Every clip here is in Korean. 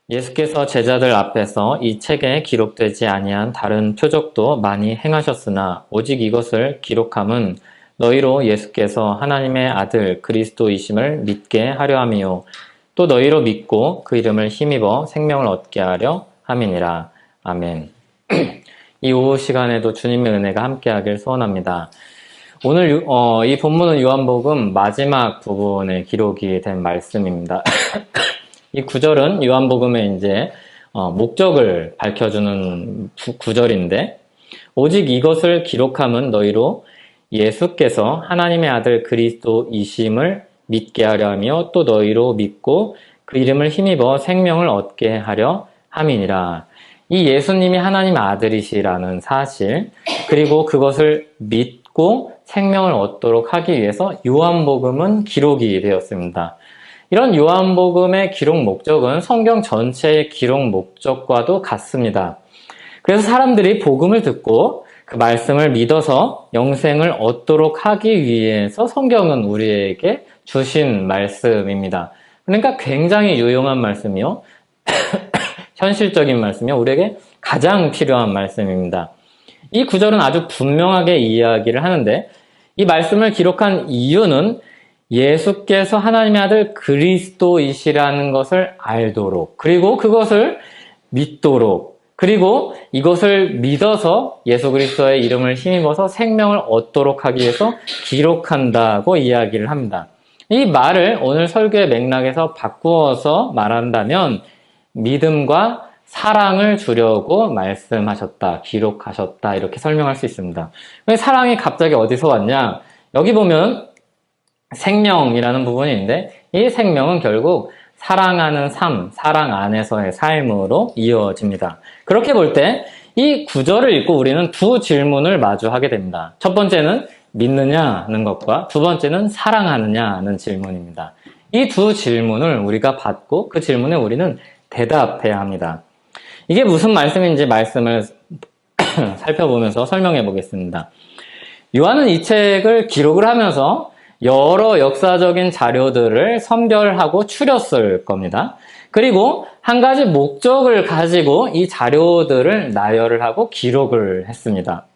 예수께서 제자들 앞에서 이 책에 기록되지 아니한 다른 표적도 많이 행하셨으나 오직 이것을 기록함은 너희로 예수께서 하나님의 아들 그리스도이심을 믿게 하려 함이요 또 너희로 믿고 그 이름을 힘입어 생명을 얻게 하려 함이니라. 아멘. 이 오후 시간에도 주님의 은혜가 함께하길 소원합니다. 오늘 이 본문은 요한복음 마지막 부분에 기록이 된 말씀입니다. 이 구절은 요한복음의 이제 목적을 밝혀주는 구절인데, 오직 이것을 기록함은 너희로 예수께서 하나님의 아들 그리스도이심을 믿게 하려 하며 또 너희로 믿고 그 이름을 힘입어 생명을 얻게 하려 함이니라. 이 예수님이 하나님의 아들이시라는 사실, 그리고 그것을 믿고 생명을 얻도록 하기 위해서 요한복음은 기록이 되었습니다. 이런 요한복음의 기록 목적은 성경 전체의 기록 목적과도 같습니다. 그래서 사람들이 복음을 듣고 그 말씀을 믿어서 영생을 얻도록 하기 위해서 성경은 우리에게 주신 말씀입니다. 그러니까 굉장히 유용한 말씀이요. 현실적인 말씀이요. 우리에게 가장 필요한 말씀입니다. 이 구절은 아주 분명하게 이야기를 하는데, 이 말씀을 기록한 이유는 예수께서 하나님의 아들 그리스도이시라는 것을 알도록, 그리고 그것을 믿도록, 그리고 이것을 믿어서 예수 그리스도의 이름을 힘입어서 생명을 얻도록 하기 위해서 기록한다고 이야기를 합니다. 이 말을 오늘 설교의 맥락에서 바꾸어서 말한다면 믿음과 사랑을 주려고 말씀하셨다, 기록하셨다, 이렇게 설명할 수 있습니다. 왜 사랑이 갑자기 어디서 왔냐? 여기 보면 생명이라는 부분이 있는데, 이 생명은 결국 사랑하는 삶, 사랑 안에서의 삶으로 이어집니다. 그렇게 볼 때 이 구절을 읽고 우리는 두 질문을 마주하게 됩니다. 첫 번째는 믿느냐는 것과 두 번째는 사랑하느냐는 질문입니다. 이 두 질문을 우리가 받고 그 질문에 우리는 대답해야 합니다. 이게 무슨 말씀인지 말씀을 살펴보면서 설명해 보겠습니다. 요한은 이 책을 기록을 하면서 여러 역사적인 자료들을 선별하고 추렸을 겁니다. 그리고 한 가지 목적을 가지고 이 자료들을 나열을 하고 기록을 했습니다.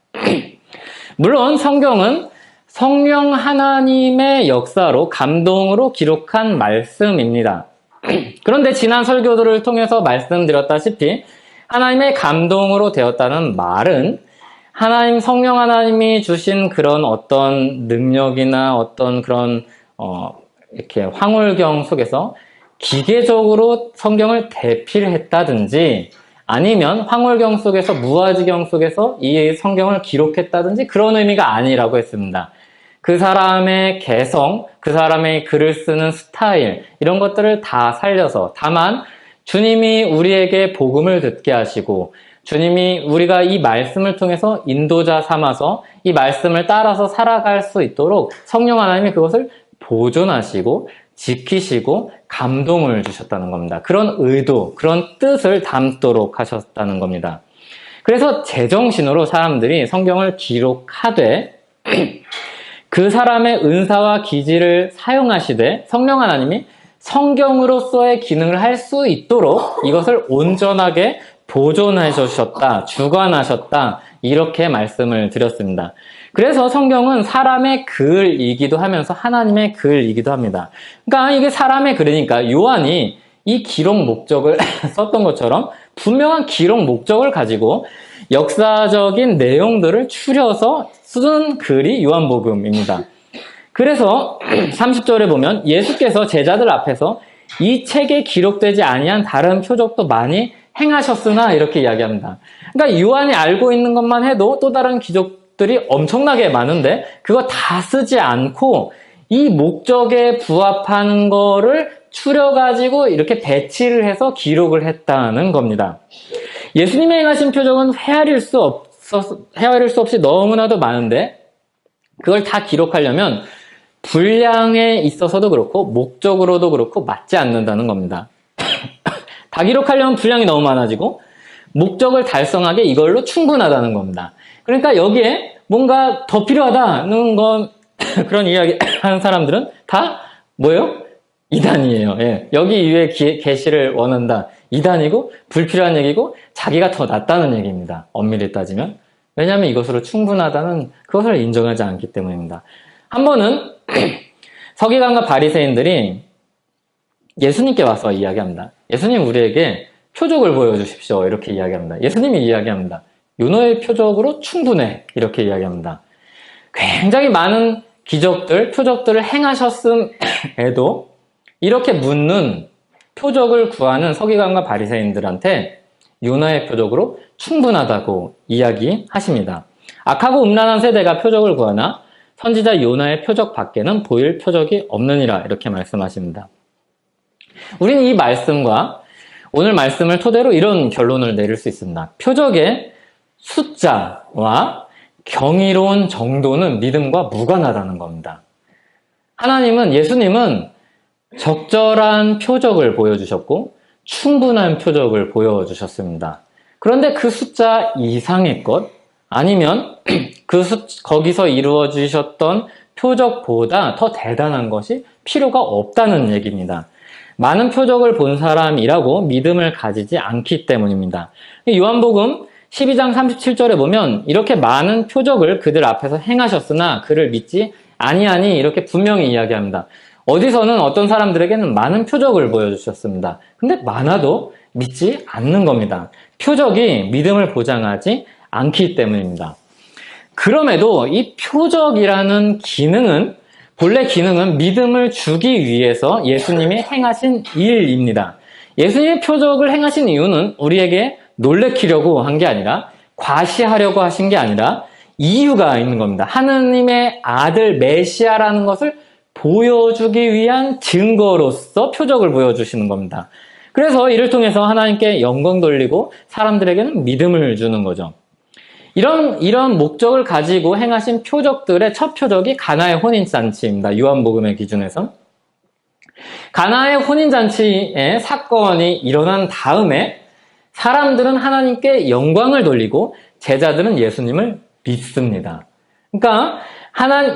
물론 성경은 성령 하나님의 역사로 감동으로 기록한 말씀입니다. 그런데 지난 설교들을 통해서 말씀드렸다시피 하나님의 감동으로 되었다는 말은 성령 하나님이 주신 그런 어떤 능력이나 어떤 그런 이렇게 황홀경 속에서 기계적으로 성경을 대필을 했다든지, 아니면 황홀경 속에서 무아지경 속에서 이 성경을 기록했다든지 그런 의미가 아니라고 했습니다. 그 사람의 개성, 그 사람의 글을 쓰는 스타일, 이런 것들을 다 살려서, 다만 주님이 우리에게 복음을 듣게 하시고 주님이 우리가 이 말씀을 통해서 인도자 삼아서 이 말씀을 따라서 살아갈 수 있도록 성령 하나님이 그것을 보존하시고 지키시고 감동을 주셨다는 겁니다. 그런 의도, 그런 뜻을 담도록 하셨다는 겁니다. 그래서 제정신으로 사람들이 성경을 기록하되 그 사람의 은사와 기질을 사용하시되 성령 하나님이 성경으로서의 기능을 할 수 있도록 이것을 온전하게 보존해 주셨다, 주관하셨다, 이렇게 말씀을 드렸습니다. 그래서 성경은 사람의 글이기도 하면서 하나님의 글이기도 합니다. 그러니까 이게 사람의 글이니까 요한이 이 기록 목적을 썼던 것처럼 분명한 기록 목적을 가지고 역사적인 내용들을 추려서 쓴 글이 요한복음입니다. 그래서 30절에 보면 예수께서 제자들 앞에서 이 책에 기록되지 아니한 다른 표적도 많이 행하셨으나 이렇게 이야기합니다. 그러니까 요한이 알고 있는 것만 해도 또 다른 기적들이 엄청나게 많은데 그거 다 쓰지 않고 이 목적에 부합하는 거를 추려가지고 이렇게 배치를 해서 기록을 했다는 겁니다. 예수님이 행하신 표적은 헤아릴 수 없이 너무나도 많은데 그걸 다 기록하려면 분량에 있어서도 그렇고 목적으로도 그렇고 맞지 않는다는 겁니다. 다 기록하려면 분량이 너무 많아지고 목적을 달성하기 이걸로 충분하다는 겁니다. 그러니까 여기에 뭔가 더 필요하다는 건 그런 이야기 하는 사람들은 다 뭐예요? 이단이에요. 예. 여기 위에 계시를 원한다. 이단이고 불필요한 얘기고 자기가 더 낫다는 얘기입니다. 엄밀히 따지면. 왜냐하면 이것으로 충분하다는 그것을 인정하지 않기 때문입니다. 한 번은 서기관과 바리새인들이 예수님께 와서 이야기합니다. 예수님 우리에게 표적을 보여주십시오. 이렇게 이야기합니다. 예수님이 이야기합니다. 요나의 표적으로 충분해. 이렇게 이야기합니다. 굉장히 많은 기적들, 표적들을 행하셨음에도 이렇게 묻는 표적을 구하는 서기관과 바리새인들한테 요나의 표적으로 충분하다고 이야기하십니다. 악하고 음란한 세대가 표적을 구하나 선지자 요나의 표적 밖에는 보일 표적이 없느니라 이렇게 말씀하십니다. 우리는 이 말씀과 오늘 말씀을 토대로 이런 결론을 내릴 수 있습니다. 표적의 숫자와 경이로운 정도는 믿음과 무관하다는 겁니다. 예수님은 적절한 표적을 보여주셨고 충분한 표적을 보여주셨습니다. 그런데 그 숫자 이상의 것 아니면 거기서 이루어지셨던 표적보다 더 대단한 것이 필요가 없다는 얘기입니다. 많은 표적을 본 사람이라고 믿음을 가지지 않기 때문입니다. 요한복음 12장 37절에 보면 이렇게 많은 표적을 그들 앞에서 행하셨으나 그를 믿지 아니하니 이렇게 분명히 이야기합니다. 어디서는 어떤 사람들에게는 많은 표적을 보여주셨습니다. 근데 많아도 믿지 않는 겁니다. 표적이 믿음을 보장하지 않기 때문입니다. 그럼에도 이 표적이라는 본래 기능은 믿음을 주기 위해서 예수님이 행하신 일입니다. 예수님의 표적을 행하신 이유는 우리에게 놀래키려고 한 게 아니라 과시하려고 하신 게 아니라 이유가 있는 겁니다. 하느님의 아들 메시아라는 것을 보여주기 위한 증거로서 표적을 보여주시는 겁니다. 그래서 이를 통해서 하나님께 영광 돌리고 사람들에게는 믿음을 주는 거죠. 이런 목적을 가지고 행하신 표적들의 첫 표적이 가나의 혼인잔치입니다. 요한복음의 기준에서. 가나의 혼인잔치의 사건이 일어난 다음에 사람들은 하나님께 영광을 돌리고 제자들은 예수님을 믿습니다. 그러니까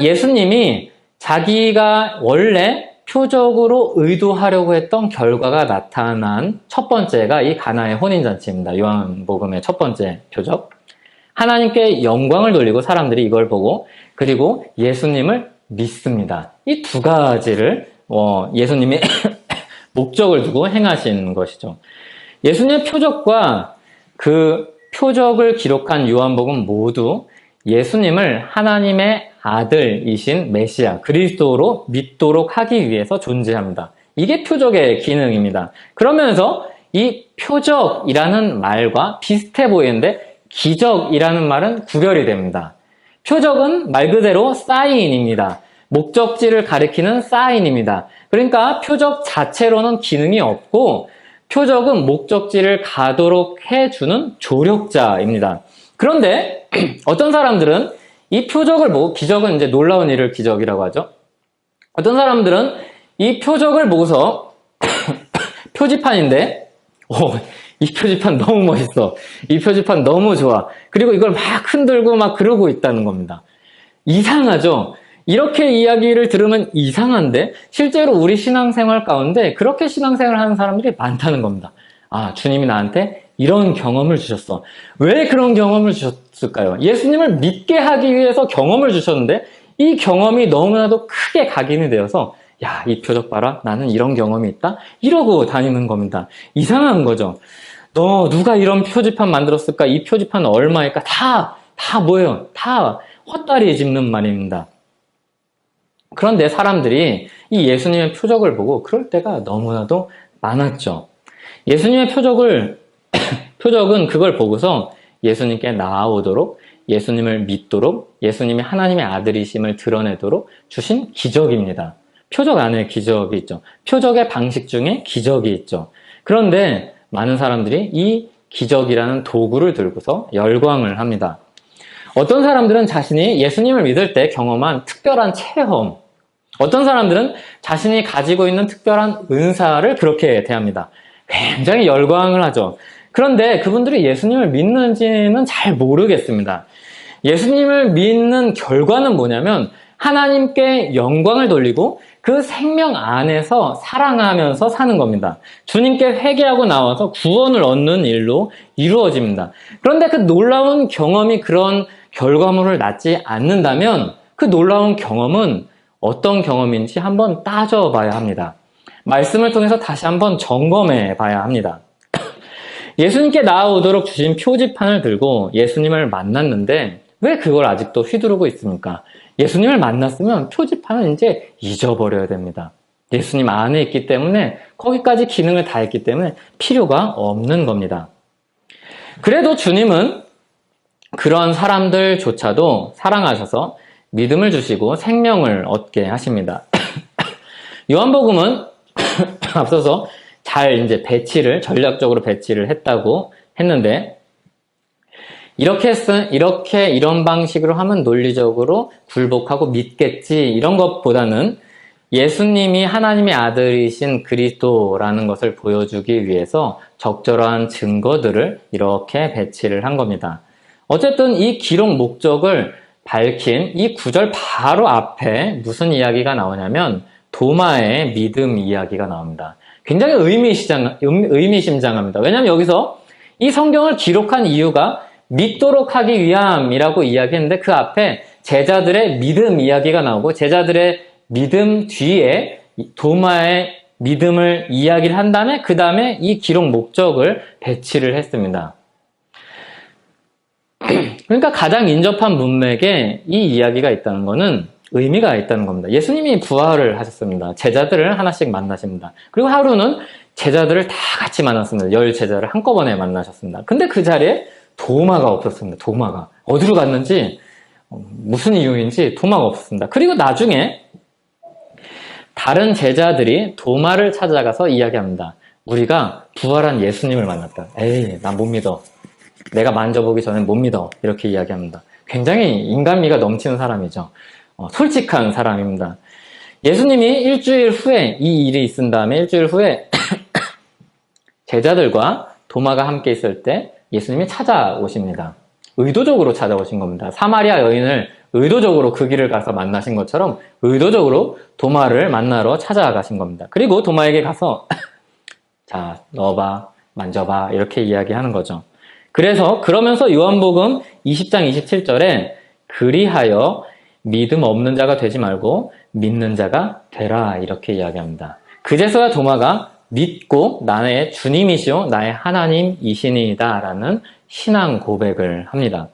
예수님이 자기가 원래 표적으로 의도하려고 했던 결과가 나타난 첫 번째가 이 가나의 혼인잔치입니다. 요한복음의 첫 번째 표적. 하나님께 영광을 돌리고 사람들이 이걸 보고 그리고 예수님을 믿습니다. 이 두 가지를 예수님이 목적을 두고 행하신 것이죠. 예수님의 표적과 그 표적을 기록한 요한복음 모두 예수님을 하나님의 아들이신 메시아, 그리스도로 믿도록 하기 위해서 존재합니다. 이게 표적의 기능입니다. 그러면서 이 표적이라는 말과 비슷해 보이는데 기적이라는 말은 구별이 됩니다. 표적은 말 그대로 사인입니다. 목적지를 가리키는 사인입니다. 그러니까 표적 자체로는 기능이 없고 표적은 목적지를 가도록 해주는 조력자입니다. 그런데 어떤 사람들은 이 표적을 보고, 기적은 이제 놀라운 일을 기적이라고 하죠. 어떤 사람들은 이 표적을 보고서 표지판인데 이 표지판 너무 멋있어. 이 표지판 너무 좋아. 그리고 이걸 막 흔들고 막 그러고 있다는 겁니다. 이상하죠? 이렇게 이야기를 들으면 이상한데 실제로 우리 신앙생활 가운데 그렇게 신앙생활을 하는 사람들이 많다는 겁니다. 아, 주님이 나한테 이런 경험을 주셨어. 왜 그런 경험을 주셨을까요? 예수님을 믿게 하기 위해서 경험을 주셨는데 이 경험이 너무나도 크게 각인이 되어서 야, 이 표적 봐라. 나는 이런 경험이 있다. 이러고 다니는 겁니다. 이상한 거죠. 누가 이런 표지판 만들었을까? 이 표지판은 얼마일까? 다 뭐예요? 다 헛다리 짚는 말입니다. 그런데 사람들이 이 예수님의 표적을 보고 그럴 때가 너무나도 많았죠. 예수님의 표적은 그걸 보고서 예수님께 나아오도록, 예수님을 믿도록, 예수님이 하나님의 아들이심을 드러내도록 주신 기적입니다. 표적 안에 기적이 있죠. 표적의 방식 중에 기적이 있죠. 그런데 많은 사람들이 이 기적이라는 도구를 들고서 열광을 합니다. 어떤 사람들은 자신이 예수님을 믿을 때 경험한 특별한 체험, 어떤 사람들은 자신이 가지고 있는 특별한 은사를 그렇게 대합니다. 굉장히 열광을 하죠. 그런데 그분들이 예수님을 믿는지는 잘 모르겠습니다. 예수님을 믿는 결과는 뭐냐면 하나님께 영광을 돌리고 그 생명 안에서 사랑하면서 사는 겁니다. 주님께 회개하고 나와서 구원을 얻는 일로 이루어집니다. 그런데 그 놀라운 경험이 그런 결과물을 낳지 않는다면 그 놀라운 경험은 어떤 경험인지 한번 따져봐야 합니다. 말씀을 통해서 다시 한번 점검해 봐야 합니다. 예수님께 나아오도록 주신 표지판을 들고 예수님을 만났는데 왜 그걸 아직도 휘두르고 있습니까? 예수님을 만났으면 표지판은 이제 잊어버려야 됩니다. 예수님 안에 있기 때문에 거기까지 기능을 다했기 때문에 필요가 없는 겁니다. 그래도 주님은 그런 사람들조차도 사랑하셔서 믿음을 주시고 생명을 얻게 하십니다. 요한복음은 앞서서 잘 이제 전략적으로 배치를 했다고 했는데, 이런 방식으로 하면 논리적으로 굴복하고 믿겠지, 이런 것보다는 예수님이 하나님의 아들이신 그리스도라는 것을 보여주기 위해서 적절한 증거들을 이렇게 배치를 한 겁니다. 어쨌든 이 기록 목적을 밝힌 이 구절 바로 앞에 무슨 이야기가 나오냐면 도마의 믿음 이야기가 나옵니다. 굉장히 의미심장합니다. 왜냐하면 여기서 이 성경을 기록한 이유가 믿도록 하기 위함이라고 이야기했는데 그 앞에 제자들의 믿음 이야기가 나오고 제자들의 믿음 뒤에 도마의 믿음을 이야기를 한 다음에 그 다음에 이 기록 목적을 배치를 했습니다. 그러니까 가장 인접한 문맥에 이 이야기가 있다는 것은 의미가 있다는 겁니다. 예수님이 부활을 하셨습니다. 제자들을 하나씩 만나십니다. 그리고 하루는 제자들을 다 같이 만났습니다. 10제자를 한꺼번에 만나셨습니다. 근데 그 자리에 도마가 없었습니다. 도마가. 어디로 갔는지, 무슨 이유인지 도마가 없었습니다. 그리고 나중에 다른 제자들이 도마를 찾아가서 이야기합니다. 우리가 부활한 예수님을 만났다. 에이, 난 못 믿어. 내가 만져보기 전엔 못 믿어. 이렇게 이야기합니다. 굉장히 인간미가 넘치는 사람이죠. 솔직한 사람입니다. 예수님이 일주일 후에 이 일이 있은 다음에 일주일 후에 제자들과 도마가 함께 있을 때 예수님이 찾아오십니다. 의도적으로 찾아오신 겁니다. 사마리아 여인을 의도적으로 그 길을 가서 만나신 것처럼 의도적으로 도마를 만나러 찾아가신 겁니다. 그리고 도마에게 가서 자, 넣어봐, 만져봐 이렇게 이야기하는 거죠. 그러면서 요한복음 20장 27절에 그리하여 믿음 없는 자가 되지 말고 믿는 자가 되라 이렇게 이야기합니다. 그제서야 도마가 믿고 나의 주님이시오 나의 하나님이시니이다 라는 신앙 고백을 합니다.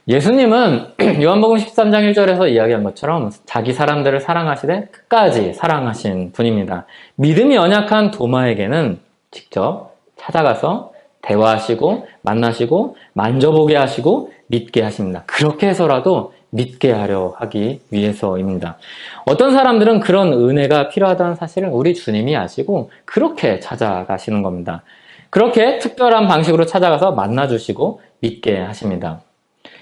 예수님은 요한복음 13장 1절에서 이야기한 것처럼 자기 사람들을 사랑하시되 끝까지 사랑하신 분입니다. 믿음이 연약한 도마에게는 직접 찾아가서 대화하시고 만나시고 만져보게 하시고 믿게 하십니다. 그렇게 해서라도 믿게 하려 하기 위해서입니다. 어떤 사람들은 그런 은혜가 필요하다는 사실을 우리 주님이 아시고 그렇게 찾아가시는 겁니다. 그렇게 특별한 방식으로 찾아가서 만나주시고 믿게 하십니다.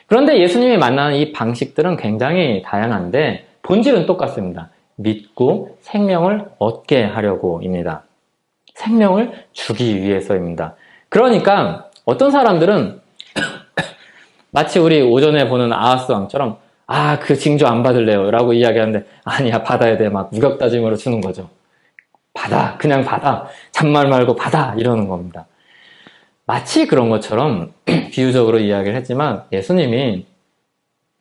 그런데 예수님이 만나는 이 방식들은 굉장히 다양한데 본질은 똑같습니다. 믿고 생명을 얻게 하려고입니다. 생명을 주기 위해서입니다. 그러니까 어떤 사람들은 마치 우리 오전에 보는 아하스 왕처럼 그 징조 안 받을래요 라고 이야기하는데 아니야 받아야 돼 막 무격다짐으로 주는 거죠. 받아 그냥 받아 잔말 말고 받아 이러는 겁니다. 마치 그런 것처럼 비유적으로 이야기를 했지만 예수님이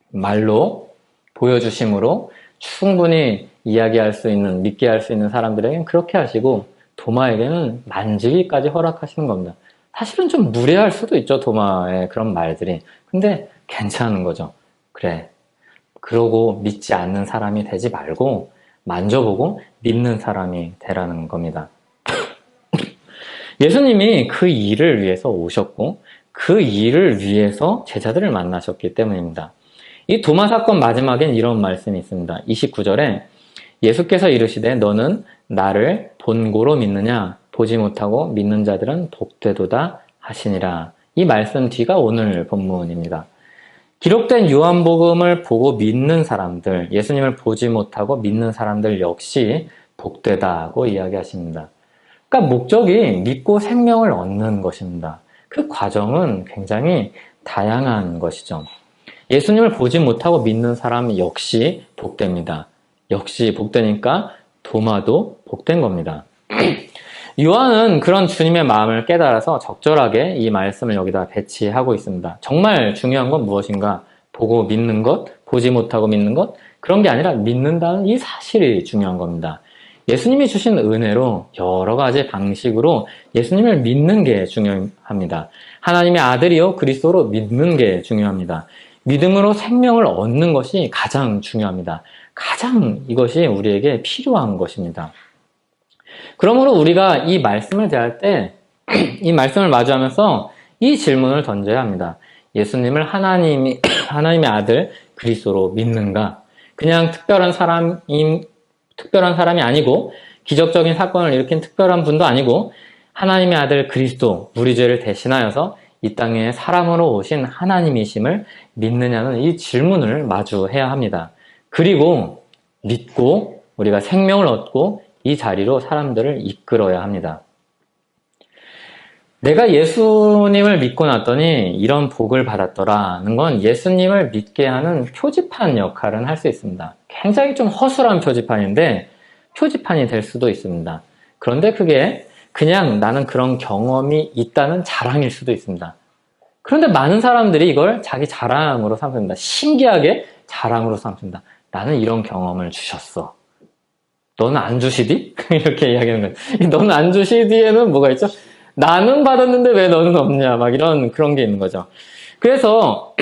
말로 보여주심으로 충분히 이야기할 수 있는 믿게 할 수 있는 사람들에게는 그렇게 하시고 도마에게는 만지기까지 허락하시는 겁니다. 사실은 좀 무례할 수도 있죠, 도마의 그런 말들이. 근데 괜찮은 거죠. 그래. 그러고 믿지 않는 사람이 되지 말고 만져보고 믿는 사람이 되라는 겁니다. 예수님이 그 일을 위해서 오셨고 그 일을 위해서 제자들을 만나셨기 때문입니다. 이 도마 사건 마지막엔 이런 말씀이 있습니다. 29절에 예수께서 이르시되 너는 나를 본고로 믿느냐 보지 못하고 믿는 자들은 복되도다 하시니라. 이 말씀 뒤가 오늘 본문입니다. 기록된 요한복음을 보고 믿는 사람들, 예수님을 보지 못하고 믿는 사람들 역시 복되다고 이야기하십니다. 그러니까 목적이 믿고 생명을 얻는 것입니다. 그 과정은 굉장히 다양한 것이죠. 예수님을 보지 못하고 믿는 사람 역시 복됩니다. 역시 복되니까 도마도 복된 겁니다. 요한은 그런 주님의 마음을 깨달아서 적절하게 이 말씀을 여기다 배치하고 있습니다. 정말 중요한 건 무엇인가? 보고 믿는 것, 보지 못하고 믿는 것, 그런 게 아니라 믿는다는 이 사실이 중요한 겁니다. 예수님이 주신 은혜로 여러 가지 방식으로 예수님을 믿는 게 중요합니다. 하나님의 아들이요 그리스도로 믿는 게 중요합니다. 믿음으로 생명을 얻는 것이 가장 중요합니다. 가장 이것이 우리에게 필요한 것입니다. 그러므로 우리가 이 말씀을 대할 때 이 말씀을 마주하면서 이 질문을 던져야 합니다. 예수님을 하나님의 아들 그리스도로 믿는가? 그냥 특별한 사람이 아니고 기적적인 사건을 일으킨 특별한 분도 아니고 하나님의 아들 그리스도, 우리 죄를 대신하여서 이 땅에 사람으로 오신 하나님이심을 믿느냐는 이 질문을 마주해야 합니다. 그리고 믿고 우리가 생명을 얻고 이 자리로 사람들을 이끌어야 합니다. 내가 예수님을 믿고 났더니 이런 복을 받았더라는 건 예수님을 믿게 하는 표지판 역할은 할 수 있습니다. 굉장히 좀 허술한 표지판인데 표지판이 될 수도 있습니다. 그런데 그게 그냥 나는 그런 경험이 있다는 자랑일 수도 있습니다. 그런데 많은 사람들이 이걸 자기 자랑으로 삼습니다. 신기하게 자랑으로 삼습니다. 나는 이런 경험을 주셨어. 너는 안 주시디? 이렇게 이야기하는 거예요. 너는 안 주시디에는 뭐가 있죠? 나는 받았는데 왜 너는 없냐? 막 그런 게 있는 거죠. 그래서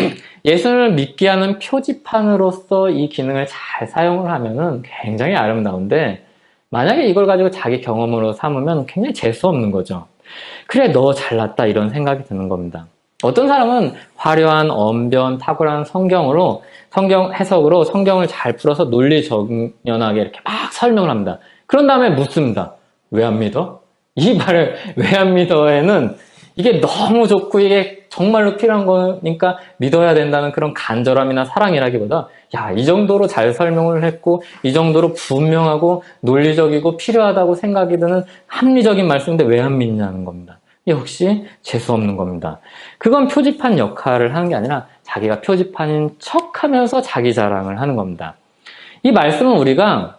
예수님을 믿게 하는 표지판으로서 이 기능을 잘 사용을 하면은 굉장히 아름다운데 만약에 이걸 가지고 자기 경험으로 삼으면 굉장히 재수없는 거죠. 그래, 너 잘났다 이런 생각이 드는 겁니다. 어떤 사람은 화려한 언변, 탁월한 성경 해석으로 성경을 잘 풀어서 논리정연하게 이렇게 막 설명을 합니다. 그런 다음에 묻습니다. 왜 안 믿어? 이 말을 왜 안 믿어에는 이게 너무 좋고 이게 정말로 필요한 거니까 믿어야 된다는 그런 간절함이나 사랑이라기보다 야, 이 정도로 잘 설명을 했고 이 정도로 분명하고 논리적이고 필요하다고 생각이 드는 합리적인 말씀인데 왜 안 믿냐는 겁니다. 역시 재수없는 겁니다. 그건 표지판 역할을 하는 게 아니라 자기가 표지판인 척하면서 자기 자랑을 하는 겁니다. 이 말씀은 우리가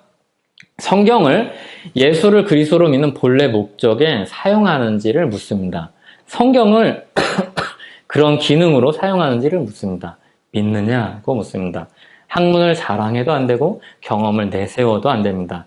성경을 예수를 그리스도로 믿는 본래 목적에 사용하는지를 묻습니다. 성경을 그런 기능으로 사용하는지를 묻습니다. 믿느냐고 묻습니다. 학문을 자랑해도 안 되고 경험을 내세워도 안 됩니다.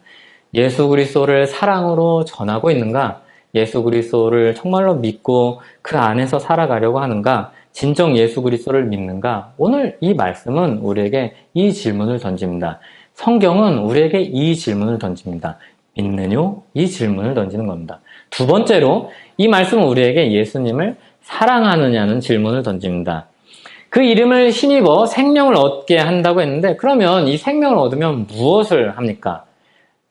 예수 그리스도를 사랑으로 전하고 있는가? 예수 그리스도를 정말로 믿고 그 안에서 살아가려고 하는가? 진정 예수 그리스도를 믿는가? 오늘 이 말씀은 우리에게 이 질문을 던집니다. 성경은 우리에게 이 질문을 던집니다. 믿느뇨? 이 질문을 던지는 겁니다. 두 번째로 이 말씀은 우리에게 예수님을 사랑하느냐는 질문을 던집니다. 그 이름을 힘입어 생명을 얻게 한다고 했는데 그러면 이 생명을 얻으면 무엇을 합니까?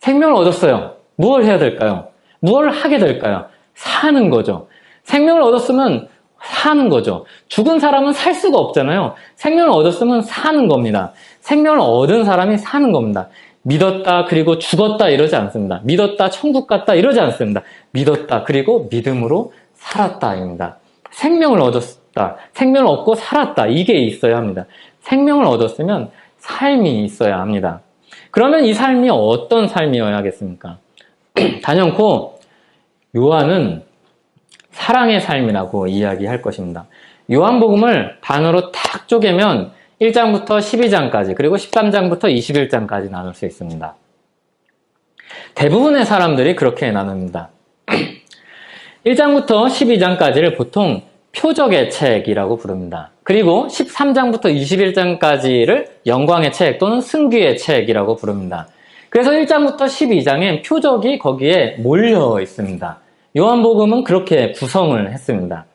생명을 얻었어요. 무엇을 해야 될까요? 무엇을 하게 될까요? 사는 거죠. 생명을 얻었으면 사는 거죠. 죽은 사람은 살 수가 없잖아요. 생명을 얻었으면 사는 겁니다. 생명을 얻은 사람이 사는 겁니다. 믿었다 그리고 죽었다 이러지 않습니다. 믿었다 천국 갔다 이러지 않습니다. 믿었다 그리고 믿음으로 살았다입니다. 생명을 얻었다. 생명을 얻고 살았다. 이게 있어야 합니다. 생명을 얻었으면 삶이 있어야 합니다. 그러면 이 삶이 어떤 삶이어야겠습니까? 단연코 요한은 사랑의 삶이라고 이야기할 것입니다. 요한복음을 반으로 탁 쪼개면 1장부터 12장까지 그리고 13장부터 21장까지 나눌 수 있습니다. 대부분의 사람들이 그렇게 나눕니다. 1장부터 12장까지를 보통 표적의 책이라고 부릅니다. 그리고 13장부터 21장까지를 영광의 책 또는 승귀의 책이라고 부릅니다. 그래서 1장부터 12장엔 표적이 거기에 몰려 있습니다. 요한복음은 그렇게 구성을 했습니다.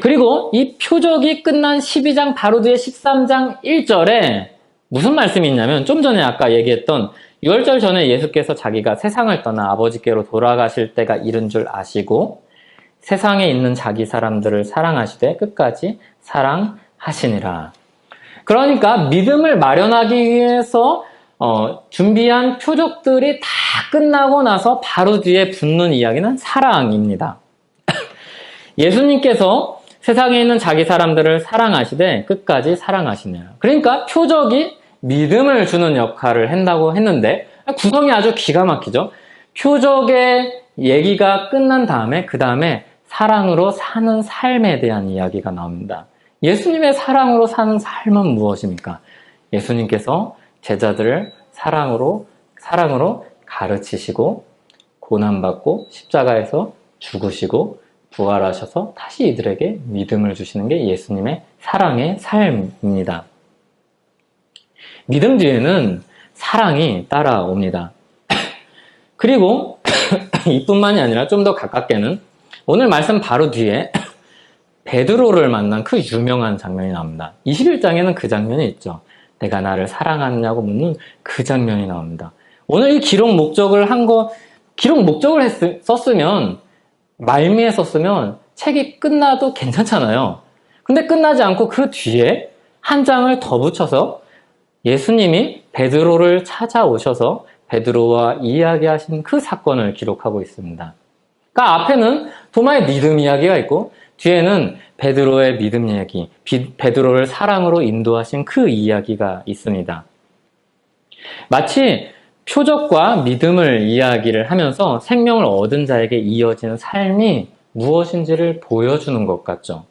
그리고 이 표적이 끝난 12장 바로 뒤에 13장 1절에 무슨 말씀이 있냐면 좀 전에 아까 얘기했던 6월절 전에 예수께서 자기가 세상을 떠나 아버지께로 돌아가실 때가 이른 줄 아시고 세상에 있는 자기 사람들을 사랑하시되 끝까지 사랑하시니라. 그러니까 믿음을 마련하기 위해서 준비한 표적들이 다 끝나고 나서 바로 뒤에 붙는 이야기는 사랑입니다. 예수님께서 세상에 있는 자기 사람들을 사랑하시되 끝까지 사랑하시네요. 그러니까 표적이 믿음을 주는 역할을 한다고 했는데 구성이 아주 기가 막히죠. 표적의 얘기가 끝난 다음에 그 다음에 사랑으로 사는 삶에 대한 이야기가 나옵니다. 예수님의 사랑으로 사는 삶은 무엇입니까? 예수님께서 제자들을 사랑으로 가르치시고 고난받고 십자가에서 죽으시고 부활하셔서 다시 이들에게 믿음을 주시는 게 예수님의 사랑의 삶입니다. 믿음 뒤에는 사랑이 따라옵니다. 그리고 이뿐만이 아니라 좀 더 가깝게는 오늘 말씀 바로 뒤에 베드로를 만난 그 유명한 장면이 나옵니다. 21장에는 그 장면이 있죠. 내가 나를 사랑하느냐고 묻는 그 장면이 나옵니다. 오늘 이 기록 목적을 썼으면 말미에 썼으면 책이 끝나도 괜찮잖아요. 근데 끝나지 않고 그 뒤에 한 장을 더 붙여서 예수님이 베드로를 찾아오셔서 베드로와 이야기하신 그 사건을 기록하고 있습니다. 그러니까 앞에는 도마의 믿음 이야기가 있고 뒤에는 베드로의 믿음 이야기, 베드로를 사랑으로 인도하신 그 이야기가 있습니다. 마치 표적과 믿음을 이야기를 하면서 생명을 얻은 자에게 이어지는 삶이 무엇인지를 보여주는 것 같죠.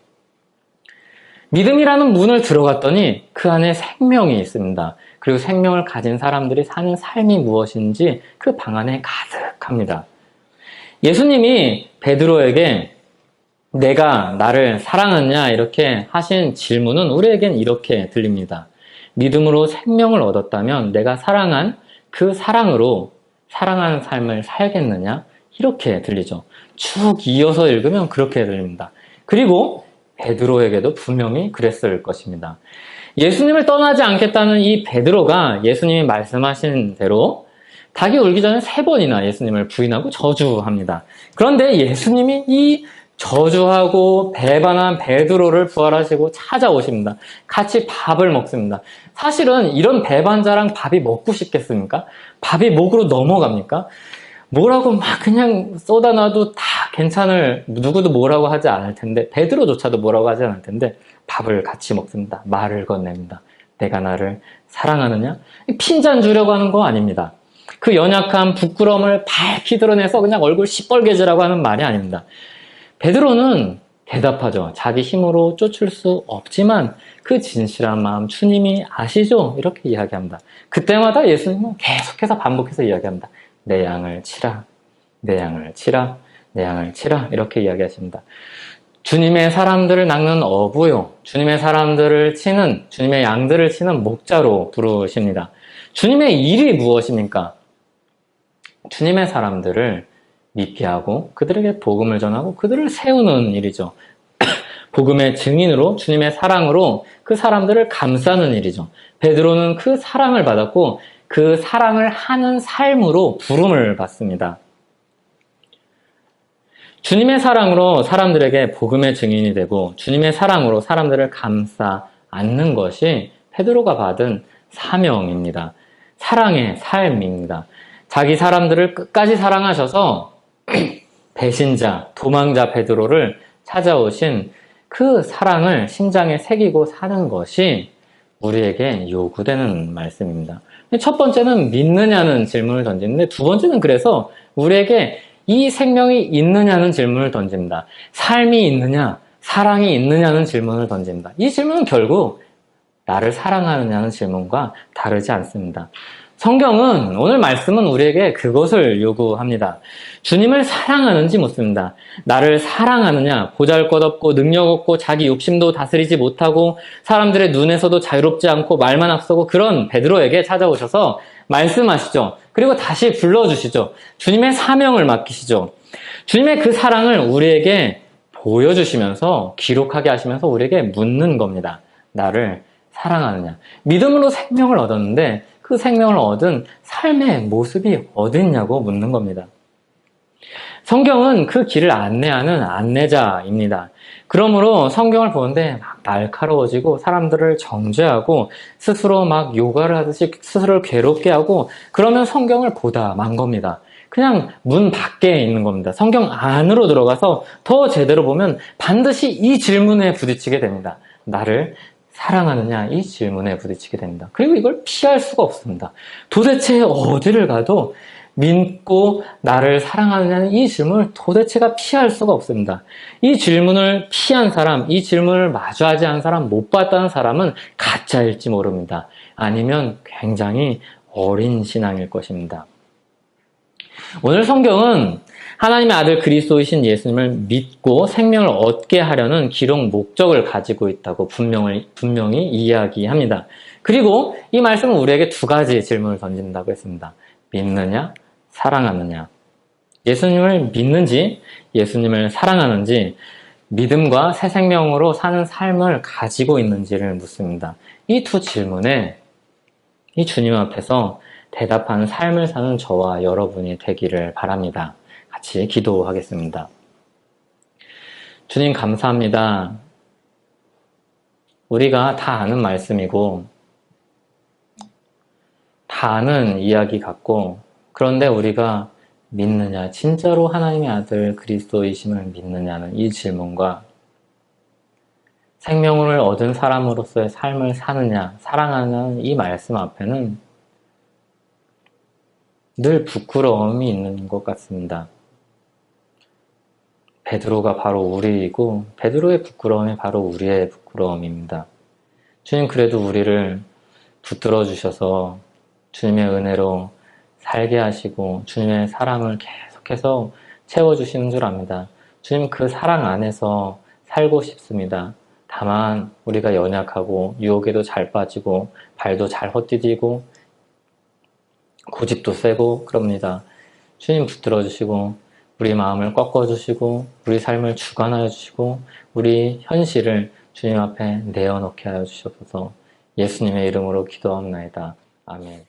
믿음이라는 문을 들어갔더니 그 안에 생명이 있습니다. 그리고 생명을 가진 사람들이 사는 삶이 무엇인지 그 방 안에 가득합니다. 예수님이 베드로에게 내가 나를 사랑하냐 이렇게 하신 질문은 우리에겐 이렇게 들립니다. 믿음으로 생명을 얻었다면 내가 사랑한 그 사랑으로 사랑하는 삶을 살겠느냐? 이렇게 들리죠. 쭉 이어서 읽으면 그렇게 들립니다. 그리고 베드로에게도 분명히 그랬을 것입니다. 예수님을 떠나지 않겠다는 이 베드로가 예수님이 말씀하신 대로 닭이 울기 전에 3번이나 예수님을 부인하고 저주합니다. 그런데 예수님이 이 저주하고 배반한 베드로를 부활하시고 찾아오십니다. 같이 밥을 먹습니다. 사실은 이런 배반자랑 밥이 먹고 싶겠습니까? 밥이 목으로 넘어갑니까? 뭐라고 막 그냥 쏟아놔도 다 괜찮을, 누구도 뭐라고 하지 않을 텐데, 베드로조차도 뭐라고 하지 않을 텐데 밥을 같이 먹습니다. 말을 건넵니다. 내가 나를 사랑하느냐? 핀잔 주려고 하는 거 아닙니다. 그 연약한 부끄러움을 밝히 드러내서 그냥 얼굴 시뻘개지라고 하는 말이 아닙니다. 베드로는 대답하죠. 자기 힘으로 쫓을 수 없지만 그 진실한 마음 주님이 아시죠? 이렇게 이야기합니다. 그때마다 예수님은 계속해서 반복해서 이야기합니다. 내 양을 치라, 내 양을 치라, 내 양을 치라 이렇게 이야기하십니다. 주님의 사람들을 낚는 어부요, 주님의 사람들을 치는, 주님의 양들을 치는 목자로 부르십니다. 주님의 일이 무엇입니까? 주님의 사람들을 미피하고 그들에게 복음을 전하고 그들을 세우는 일이죠. 복음의 증인으로 주님의 사랑으로 그 사람들을 감싸는 일이죠. 베드로는 그 사랑을 받았고 그 사랑을 하는 삶으로 부름을 받습니다. 주님의 사랑으로 사람들에게 복음의 증인이 되고 주님의 사랑으로 사람들을 감싸 안는 것이 베드로가 받은 사명입니다. 사랑의 삶입니다. 자기 사람들을 끝까지 사랑하셔서 배신자, 도망자 베드로를 찾아오신 그 사랑을 심장에 새기고 사는 것이 우리에게 요구되는 말씀입니다. 첫 번째는 믿느냐는 질문을 던지는데 두 번째는 그래서 우리에게 이 생명이 있느냐는 질문을 던집니다. 삶이 있느냐, 사랑이 있느냐는 질문을 던집니다. 이 질문은 결국 나를 사랑하느냐는 질문과 다르지 않습니다. 성경은, 오늘 말씀은 우리에게 그것을 요구합니다. 주님을 사랑하는지 묻습니다. 나를 사랑하느냐, 보잘것없고 능력없고 자기 욕심도 다스리지 못하고 사람들의 눈에서도 자유롭지 않고 말만 앞서고 그런 베드로에게 찾아오셔서 말씀하시죠. 그리고 다시 불러주시죠. 주님의 사명을 맡기시죠. 주님의 그 사랑을 우리에게 보여주시면서 기록하게 하시면서 우리에게 묻는 겁니다. 나를 사랑하느냐. 믿음으로 생명을 얻었는데 그 생명을 얻은 삶의 모습이 어딨냐고 묻는 겁니다. 성경은 그 길을 안내하는 안내자입니다. 그러므로 성경을 보는데 막 날카로워지고 사람들을 정죄하고 스스로 막 요가를 하듯이 스스로를 괴롭게 하고 그러면 성경을 보다 만 겁니다. 그냥 문 밖에 있는 겁니다. 성경 안으로 들어가서 더 제대로 보면 반드시 이 질문에 부딪히게 됩니다. 나를 사랑하느냐? 이 질문에 부딪히게 됩니다. 그리고 이걸 피할 수가 없습니다. 도대체 어디를 가도 믿고 나를 사랑하느냐는 이 질문을 도대체가 피할 수가 없습니다. 이 질문을 피한 사람, 이 질문을 마주하지 않은 사람, 못 봤다는 사람은 가짜일지 모릅니다. 아니면 굉장히 어린 신앙일 것입니다. 오늘 성경은 하나님의 아들 그리스도이신 예수님을 믿고 생명을 얻게 하려는 기록 목적을 가지고 있다고 분명히 이야기합니다. 그리고 이 말씀은 우리에게 두 가지 질문을 던진다고 했습니다. 믿느냐? 사랑하느냐? 예수님을 믿는지, 예수님을 사랑하는지, 믿음과 새 생명으로 사는 삶을 가지고 있는지를 묻습니다. 이 두 질문에 이 주님 앞에서 대답하는 삶을 사는 저와 여러분이 되기를 바랍니다. 같이 기도하겠습니다. 주님 감사합니다. 우리가 다 아는 말씀이고 다 아는 이야기 같고 그런데 우리가 믿느냐, 진짜로 하나님의 아들 그리스도이심을 믿느냐는 이 질문과 생명을 얻은 사람으로서의 삶을 사느냐, 사랑하는 이 말씀 앞에는 늘 부끄러움이 있는 것 같습니다. 베드로가 바로 우리이고 베드로의 부끄러움이 바로 우리의 부끄러움입니다. 주님 그래도 우리를 붙들어 주셔서 주님의 은혜로 살게 하시고 주님의 사랑을 계속해서 채워주시는 줄 압니다. 주님 그 사랑 안에서 살고 싶습니다. 다만 우리가 연약하고 유혹에도 잘 빠지고 발도 잘 헛디디고 고집도 세고 그럽니다. 주님 붙들어 주시고 우리 마음을 꺾어주시고 우리 삶을 주관하여 주시고 우리 현실을 주님 앞에 내어놓게 하여 주시옵소서. 예수님의 이름으로 기도합나이다. 아멘.